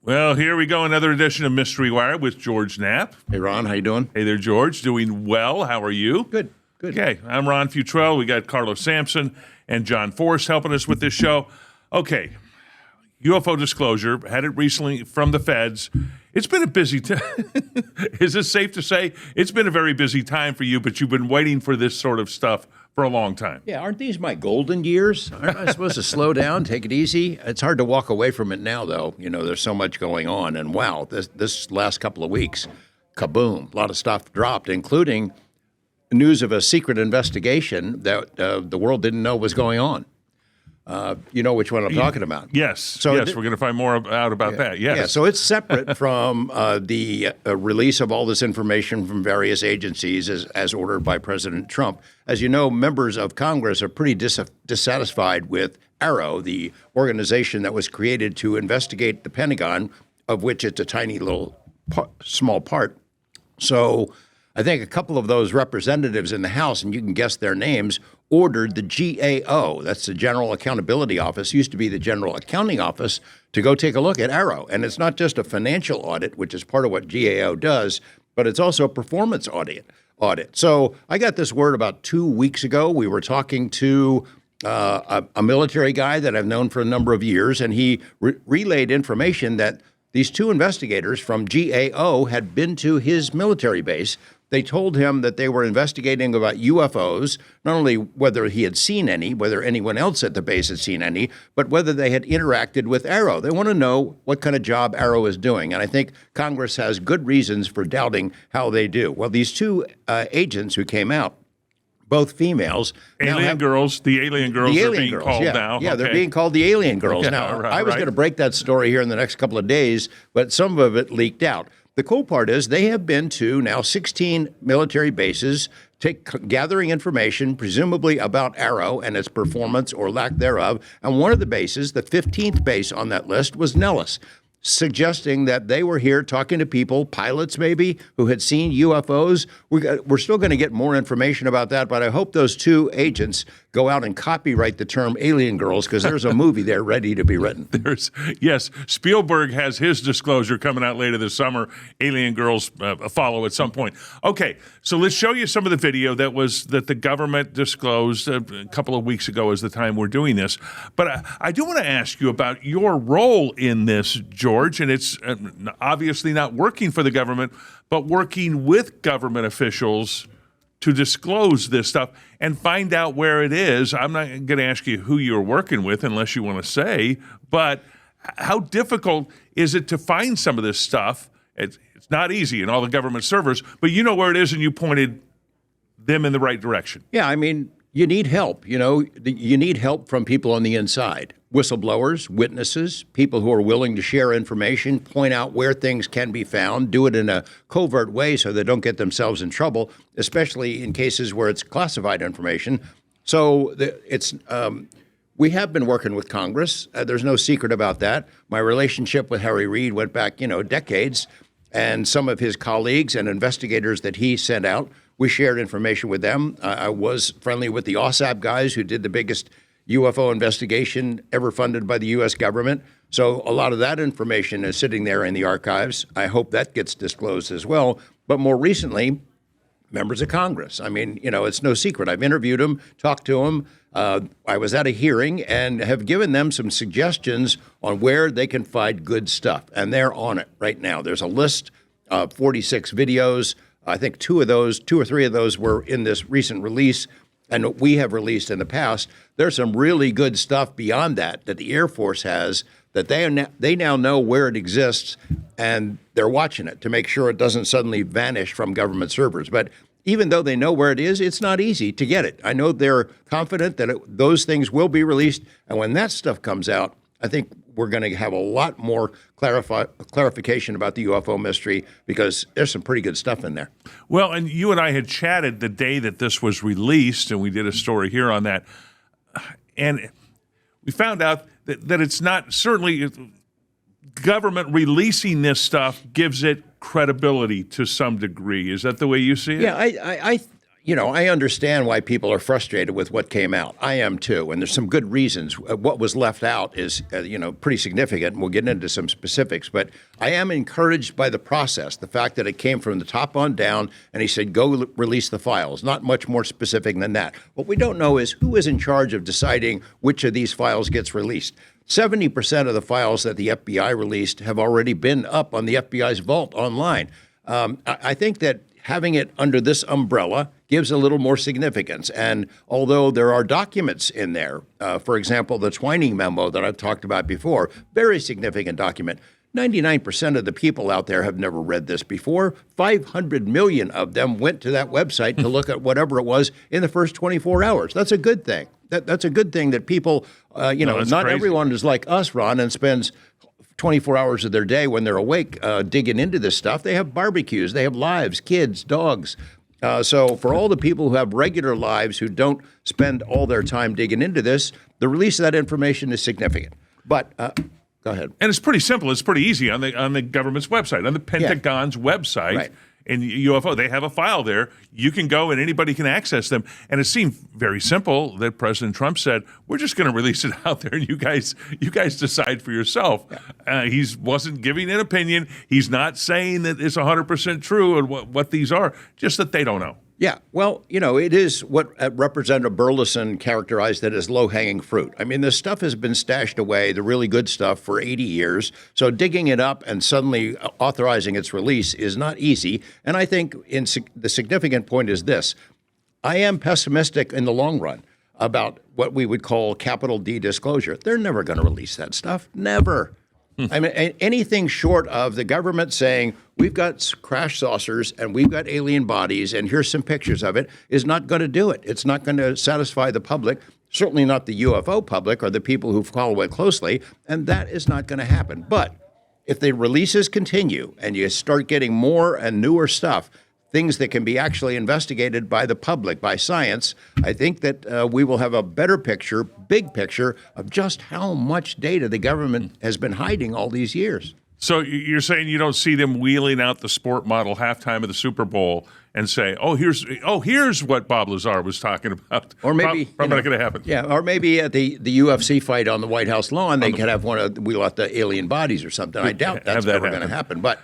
Well, here we go, another edition of Mystery Wire with George Knapp. Hey, Ron, how you doing? Hey there, George. Doing well. How are you? Good. Okay, I'm Ron Futrell. We got Carlos Sampson and John Force helping us with this show. Okay, UFO disclosure, had it recently from the feds. It's been a busy time. Is it safe to say? It's been a very busy time for you, but you've been waiting for this sort of stuff for a long time. Yeah, aren't these my golden years? Aren't I supposed to slow down, take it easy? It's hard to walk away from it now, though. You know, there's so much going on. And wow, this last couple of weeks, kaboom, a lot of stuff dropped, including news of a secret investigation that the world didn't know was going on. You know which one I'm talking about? Yes. We're going to find more out about that. Yes. Yeah, so it's separate from the release of all this information from various agencies as ordered by President Trump. As you know, members of Congress are pretty dissatisfied with AARO, the organization that was created to investigate the Pentagon, of which it's a tiny little small part. So I think a couple of those representatives in the House, and you can guess their names, ordered the GAO, that's the General Accountability Office, used to be the General Accounting Office, to go take a look at AARO. And it's not just a financial audit, which is part of what GAO does, but it's also a performance audit. So I got this word about 2 weeks ago. We were talking to a military guy that I've known for a number of years, and he relayed information that these two investigators from GAO had been to his military base. They told him that they were investigating about UFOs, not only whether he had seen any, whether anyone else at the base had seen any, but whether they had interacted with AARO. They want to know what kind of job AARO is doing. And I think Congress has good reasons for doubting how they do. Well, these two agents who came out, both females. The alien girls are being called now. Yeah, they're being called the alien girls now. I was going to break that story here in the next couple of days, but some of it leaked out. The cool part is they have been to now 16 military bases, gathering information, presumably about AARO and its performance or lack thereof. And one of the bases, the 15th base on that list, was Nellis, suggesting that they were here talking to people, pilots maybe, who had seen UFOs. We're still going to get more information about that, but I hope those two agents go out and copyright the term alien girls, because there's a movie there ready to be written. Yes, Spielberg has his disclosure coming out later this summer. Alien girls follow at some point. Okay, so let's show you some of the video that the government disclosed a couple of weeks ago as the time we're doing this. But I do want to ask you about your role in this, George, and it's obviously not working for the government, but working with government officials to disclose this stuff and find out where it is. I'm not going to ask you who you're working with unless you want to say, but how difficult is it to find some of this stuff? It's not easy in all the government servers, but you know where it is and you pointed them in the right direction. Yeah, I mean, you need help. You know, you need help from people on the inside. Whistleblowers, witnesses, people who are willing to share information, point out where things can be found, do it in a covert way so they don't get themselves in trouble, especially in cases where it's classified information. So we have been working with Congress. There's no secret about that. My relationship with Harry Reid went back, decades, and some of his colleagues and investigators that he sent out, we shared information with them. I was friendly with the OSAP guys who did the biggest UFO investigation ever funded by the U.S. government. So a lot of that information is sitting there in the archives. I hope that gets disclosed as well. But more recently, members of Congress. I mean, it's no secret. I've interviewed them, talked to them. I was at a hearing and have given them some suggestions on where they can find good stuff. And they're on it right now. There's a list of 46 videos. I think two or three of those were in this recent release, and we have released in the past. There's some really good stuff beyond that the Air Force has, that they now know where it exists, and they're watching it to make sure it doesn't suddenly vanish from government servers. But even though they know where it is, it's not easy to get it. I know they're confident that those things will be released, and when that stuff comes out, I think we're going to have a lot more clarification about the UFO mystery, because there's some pretty good stuff in there. Well, and you and I had chatted the day that this was released, and we did a story here on that. And we found out that it's not certainly government releasing this stuff gives it credibility to some degree. Is that the way you see it? Yeah, I understand why people are frustrated with what came out. I am too, and there's some good reasons. What was left out is, pretty significant. And we'll get into some specifics, but I am encouraged by the process, the fact that it came from the top on down, and he said, go release the files. Not much more specific than that. What we don't know is who is in charge of deciding which of these files gets released. 70% of the files that the FBI released have already been up on the FBI's vault online. I think that having it under this umbrella gives a little more significance. And although there are documents in there, for example, the Twining memo that I've talked about before, very significant document. 99% of the people out there have never read this before. 500 million of them went to that website to look at whatever it was in the first 24 hours. That's a good thing. That's a good thing that people, not crazy. everyone is like us, Ron, and spends 24 hours of their day when they're awake digging into this stuff. They have barbecues, they have lives, kids, dogs. So for all the people who have regular lives who don't spend all their time digging into this, the release of that information is significant. But go ahead. And it's pretty simple. It's pretty easy on the government's website, on the Pentagon's website. Right. In UFO, they have a file there. You can go and anybody can access them. And it seemed very simple that President Trump said, "We're just going to release it out there, and you guys decide for yourself." Yeah. He wasn't giving an opinion. He's not saying that it's 100% true and what these are, just that they don't know. Yeah, well, it is what Representative Burleson characterized it as low-hanging fruit. I mean, this stuff has been stashed away, the really good stuff, for 80 years. So digging it up and suddenly authorizing its release is not easy. And I think the significant point is this. I am pessimistic in the long run about what we would call capital D disclosure. They're never going to release that stuff. Never. I mean, anything short of the government saying, we've got crash saucers and we've got alien bodies and here's some pictures of it, is not going to do it. It's not going to satisfy the public, certainly not the UFO public or the people who follow it closely, and that is not going to happen. But if the releases continue and you start getting more and newer stuff, things that can be actually investigated by the public, by science, I think that we will have a better picture, big picture, of just how much data the government has been hiding all these years. So you're saying you don't see them wheeling out the sport model halftime of the Super Bowl and say, here's what Bob Lazar was talking about. Or maybe probably not going to happen. Yeah, or maybe at the UFC fight on the White House lawn, they could have wheel out the alien bodies or something. I doubt that's ever going to happen. But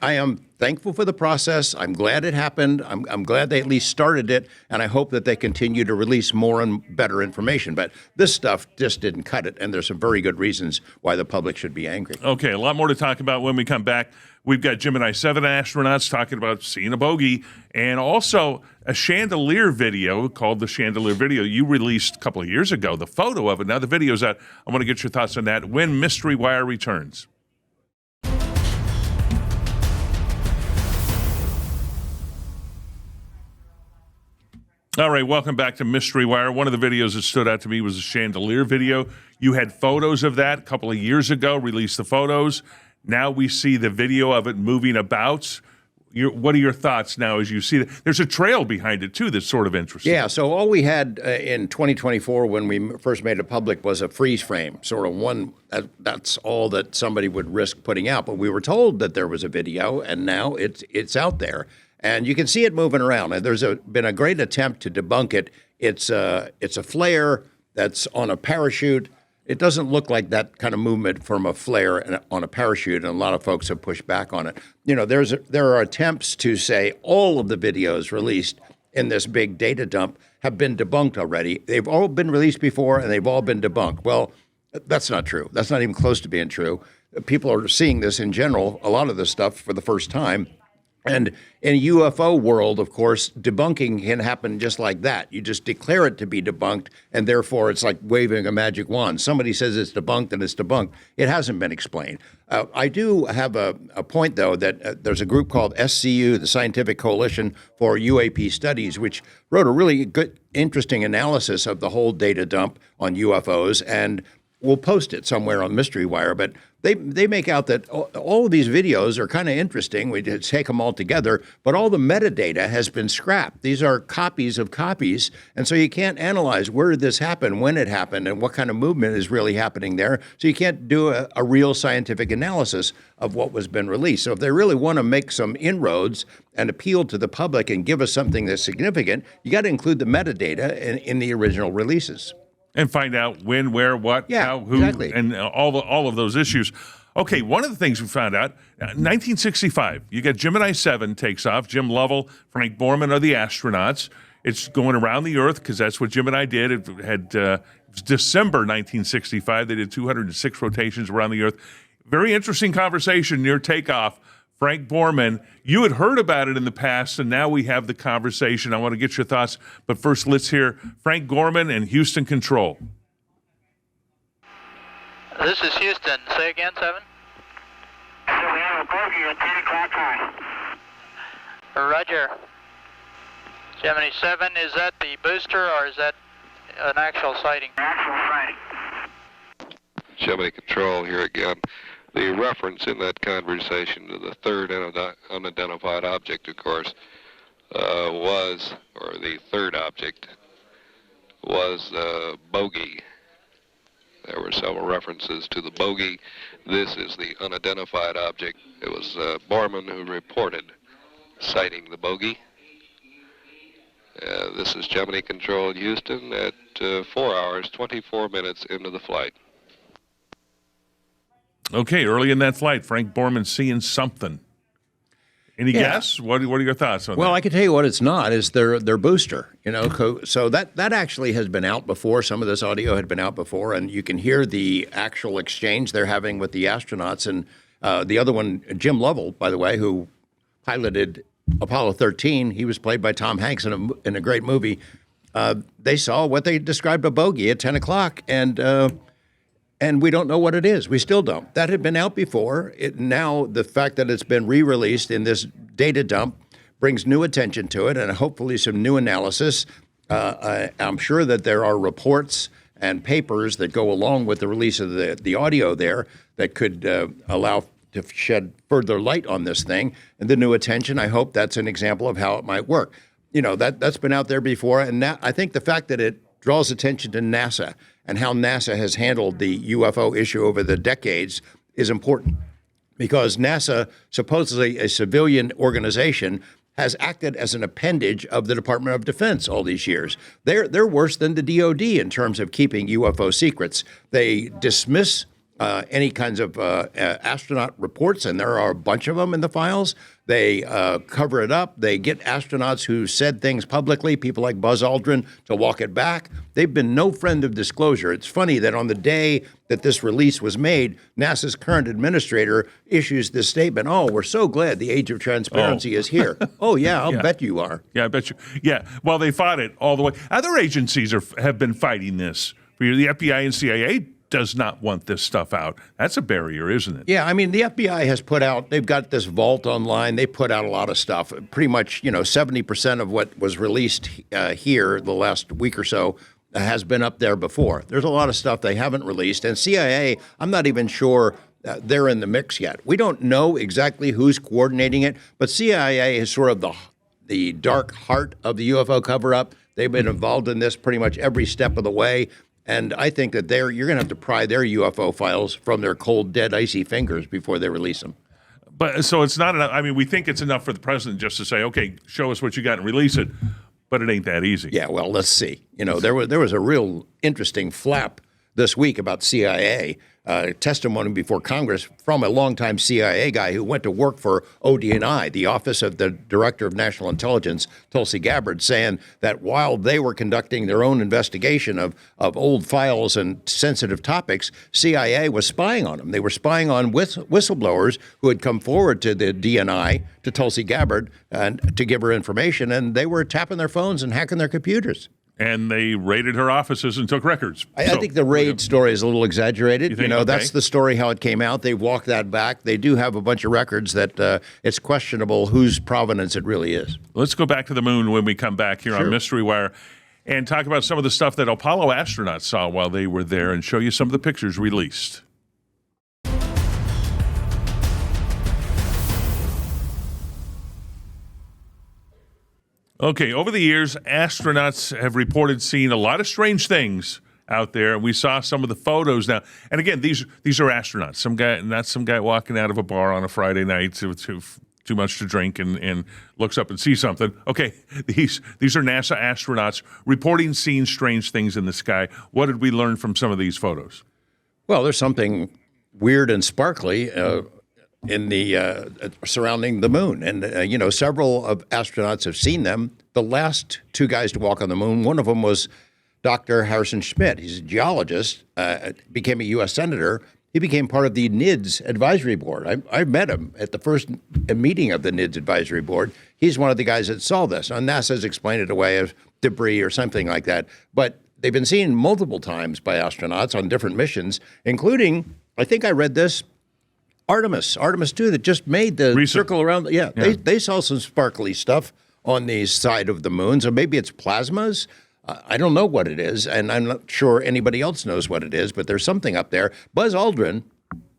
I am thankful for the process. I'm glad it happened. I'm glad they at least started it, and I hope that they continue to release more and better information. But this stuff just didn't cut it, and there's some very good reasons why the public should be angry. Okay, a lot more to talk about when we come back. We've got Gemini 7 astronauts talking about seeing a bogey, and also a chandelier video called the Chandelier Video. You released a couple of years ago the photo of it. Now the video's out. I want to get your thoughts on that when Mystery Wire returns. All right, welcome back to Mystery Wire. One of the videos that stood out to me was a chandelier video. You had photos of that a couple of years ago, released the photos. Now we see the video of it moving about. What are your thoughts now as you see that? There's a trail behind it, too, that's sort of interesting. Yeah, so all we had in 2024 when we first made it public was a freeze frame, sort of one. That's all that somebody would risk putting out. But we were told that there was a video, and now it's out there. And you can see it moving around. And there's been a great attempt to debunk it. It's a flare that's on a parachute. It doesn't look like that kind of movement from a flare on a parachute, and a lot of folks have pushed back on it. There are attempts to say all of the videos released in this big data dump have been debunked already. They've all been released before, and they've all been debunked. Well, that's not true. That's not even close to being true. People are seeing this in general, a lot of this stuff for the first time. And in a UFO world, of course, debunking can happen just like that. You just declare it to be debunked, and therefore it's like waving a magic wand. Somebody says it's debunked, and it's debunked. It hasn't been explained. I do have a point, though, that there's a group called SCU, the Scientific Coalition for UAP Studies, which wrote a really good, interesting analysis of the whole data dump on UFOs. And we'll post it somewhere on Mystery Wire, but they make out that all of these videos are kind of interesting. We did take them all together, but all the metadata has been scrapped. These are copies of copies, and so you can't analyze where did this happen, when it happened, and what kind of movement is really happening there. So you can't do a real scientific analysis of what was been released. So if they really want to make some inroads and appeal to the public and give us something that's significant, you got to include the metadata in the original releases. And find out when, where, what, how, who, exactly. and all of those issues. Okay, one of the things we found out, 1965, you got Gemini 7 takes off. Jim Lovell, Frank Borman are the astronauts. It's going around the Earth because that's what Gemini did. It was December 1965. They did 206 rotations around the Earth. Very interesting conversation near takeoff. Frank Borman, you had heard about it in the past, and now we have the conversation. I want to get your thoughts, but first let's hear Frank Gorman and Houston Control. This is Houston. Say again, 7? So we have a bogey at 10 o'clock high. Roger. Gemini 7, is that the booster or is that an actual sighting? Actual sighting. Gemini Control here again. The reference in that conversation to the third unidentified object, of course, the third object was bogey. There were several references to the bogey. This is the unidentified object. It was Borman who reported sighting the bogey. This is Gemini Control in Houston at 4 hours, 24 minutes into the flight. Okay, early in that flight, Frank Borman seeing something. Any guess? What are your thoughts on that? Well, I can tell you what it's not is their booster. So that actually has been out before. Some of this audio had been out before, and you can hear the actual exchange they're having with the astronauts. And the other one, Jim Lovell, by the way, who piloted Apollo 13, he was played by Tom Hanks in a great movie. They saw what they described a bogey at 10 o'clock, and we don't know what it is. We still don't. That had been out before. Now the fact that it's been re-released in this data dump brings new attention to it and hopefully some new analysis. I'm sure that there are reports and papers that go along with the release of the audio there that could allow to shed further light on this thing. And the new attention, I hope that's an example of how it might work. That's been out there before. And now I think the fact that it draws attention to NASA and how NASA has handled the UFO issue over the decades is important because NASA, supposedly a civilian organization, has acted as an appendage of the Department of Defense all these years. They're worse than the DOD in terms of keeping UFO secrets. They dismiss any kinds of astronaut reports, and there are a bunch of them in the files. They cover it up. They get astronauts who said things publicly, people like Buzz Aldrin, to walk it back. They've been no friend of disclosure. It's funny that on the day that this release was made, NASA's current administrator issues this statement, we're so glad the age of transparency is here. I'll bet you are. Yeah, I bet you. Yeah, well, they fought it all the way. Other agencies have been fighting this. The FBI and CIA does not want this stuff out. That's a barrier, isn't it? Yeah, I mean, the FBI has put out, they've got this vault online. They put out a lot of stuff. Pretty much, 70% of what was released here the last week or so has been up there before. There's a lot of stuff they haven't released. And CIA, I'm not even sure they're in the mix yet. We don't know exactly who's coordinating it, but CIA is sort of the dark heart of the UFO cover-up. They've been involved in this pretty much every step of the way. And I think that you're going to have to pry their UFO files from their cold, dead, icy fingers before they release them. But so it's not enough. I mean, we think it's enough for the president just to say, okay, show us what you got and release it. But it ain't that easy. Yeah, well, let's see. There was a real interesting flap this week about CIA testimony before Congress from a longtime CIA guy who went to work for ODNI, the Office of the Director of National Intelligence, Tulsi Gabbard, saying that while they were conducting their own investigation of old files and sensitive topics, CIA was spying on them. They were spying on whistleblowers who had come forward to the DNI, to Tulsi Gabbard, and to give her information, and they were tapping their phones and hacking their computers. And they raided her offices and took records. I think the raid story is a little exaggerated. Okay. That's the story how it came out. They walked that back. They do have a bunch of records that it's questionable whose provenance it really is. Let's go back to the moon when we come back here on Mystery Wire. and talk about some of the stuff that Apollo astronauts saw while they were there and show you some of the pictures released. Okay, over the years, astronauts have reported seeing a lot of strange things out there, and we saw some of the photos now. And again, these are astronauts. Not some guy walking out of a bar on a Friday night with too much to drink and looks up and sees something. Okay, these are NASA astronauts reporting seeing strange things in the sky. What did we learn from some of these photos? Well, there's something weird and sparkly in the surrounding the moon, and several of astronauts have seen them. The last two guys to walk on the moon, one of them was Dr. Harrison Schmitt. He's a geologist, became a U.S. senator. He became part of the NIDS advisory board. I met him at the first meeting of the NIDS advisory board. He's one of the guys that saw this. Now, NASA's explained it away as debris or something like that, but they've been seen multiple times by astronauts on different missions, including, I think I read this, Artemis 2 that just made the circle around. Yeah. They saw some sparkly stuff on the side of the moon. So maybe it's plasmas. I don't know what it is, and I'm not sure anybody else knows what it is, but there's something up there. Buzz Aldrin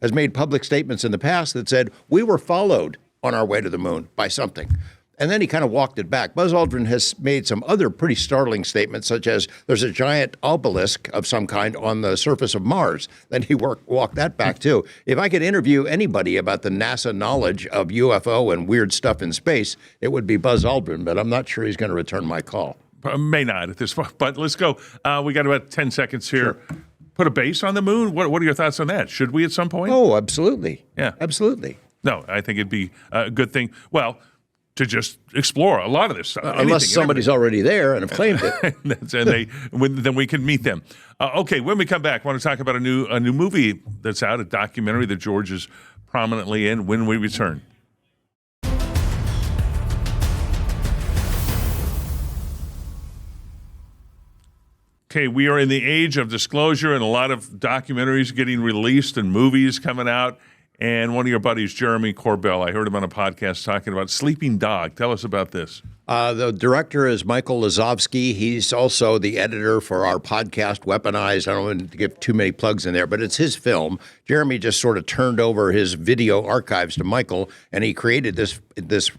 has made public statements in the past that said, we were followed on our way to the moon by something. And then he kind of walked it back. Buzz Aldrin has made some other pretty startling statements, such as there's a giant obelisk of some kind on the surface of Mars. Then he walked that back, too. If I could interview anybody about the NASA knowledge of UFO and weird stuff in space, it would be Buzz Aldrin, but I'm not sure he's going to return my call. May not at this point, but let's go. We got about 10 seconds here. Sure. Put a base on the moon? What are your thoughts on that? Should we at some point? Oh, absolutely. Yeah. Absolutely. No, I think it'd be a good thing. Well, to just explore a lot of this stuff. Unless somebody's already there and have claimed it. Then we can meet them. Okay, when we come back, I want to talk about a new movie that's out, a documentary that George is prominently in, when we return. Okay, we are in the age of disclosure and a lot of documentaries getting released and movies coming out. And one of your buddies, Jeremy Corbell, I heard him on a podcast talking about Sleeping Dog. Tell us about this. The director is Michael Lazovsky. He's also the editor for our podcast, Weaponized. I don't want to give too many plugs in there, but it's his film. Jeremy just sort of turned over his video archives to Michael, and he created this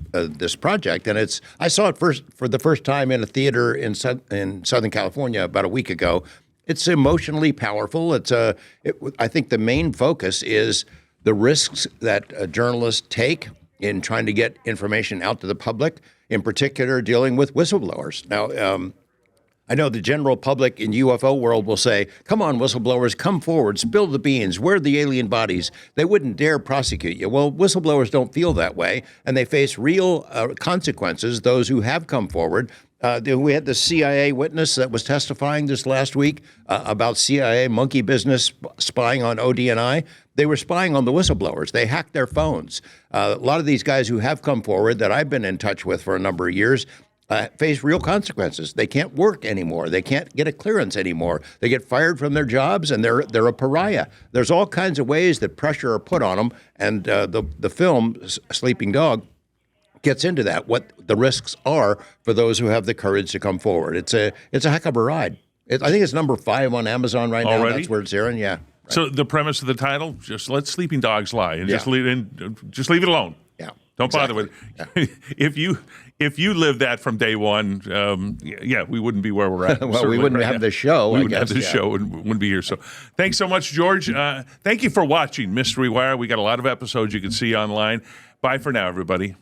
project. And I saw it for the first time in a theater in Southern California about a week ago. It's emotionally powerful. I think the main focus is the risks that journalists take in trying to get information out to the public, in particular dealing with whistleblowers. Now, I know the general public in UFO world will say, come on, whistleblowers, come forward, spill the beans, where are the alien bodies? They wouldn't dare prosecute you. Well, whistleblowers don't feel that way, and they face real consequences, those who have come forward. We had the CIA witness that was testifying this last week about CIA monkey business spying on ODNI. They were spying on the whistleblowers. They hacked their phones. A lot of these guys who have come forward that I've been in touch with for a number of years face real consequences. They can't work anymore. They can't get a clearance anymore. They get fired from their jobs, and they're a pariah. There's all kinds of ways that pressure are put on them, and the film Sleeping Dog gets into that, what the risks are for those who have the courage to come forward. It's a heck of a ride. I think it's number 5 on Amazon right now. Already? That's where it's airing. Yeah. Right. So the premise of the title: just let sleeping dogs lie, and Yeah. just leave it alone. Yeah. Don't bother with it. Yeah. If you lived that from day one, we wouldn't be where we're at. Well, we wouldn't have the show. We wouldn't have the show and wouldn't be here. So thanks so much, George. Thank you for watching Mystery Wire. We got a lot of episodes you can see online. Bye for now, everybody.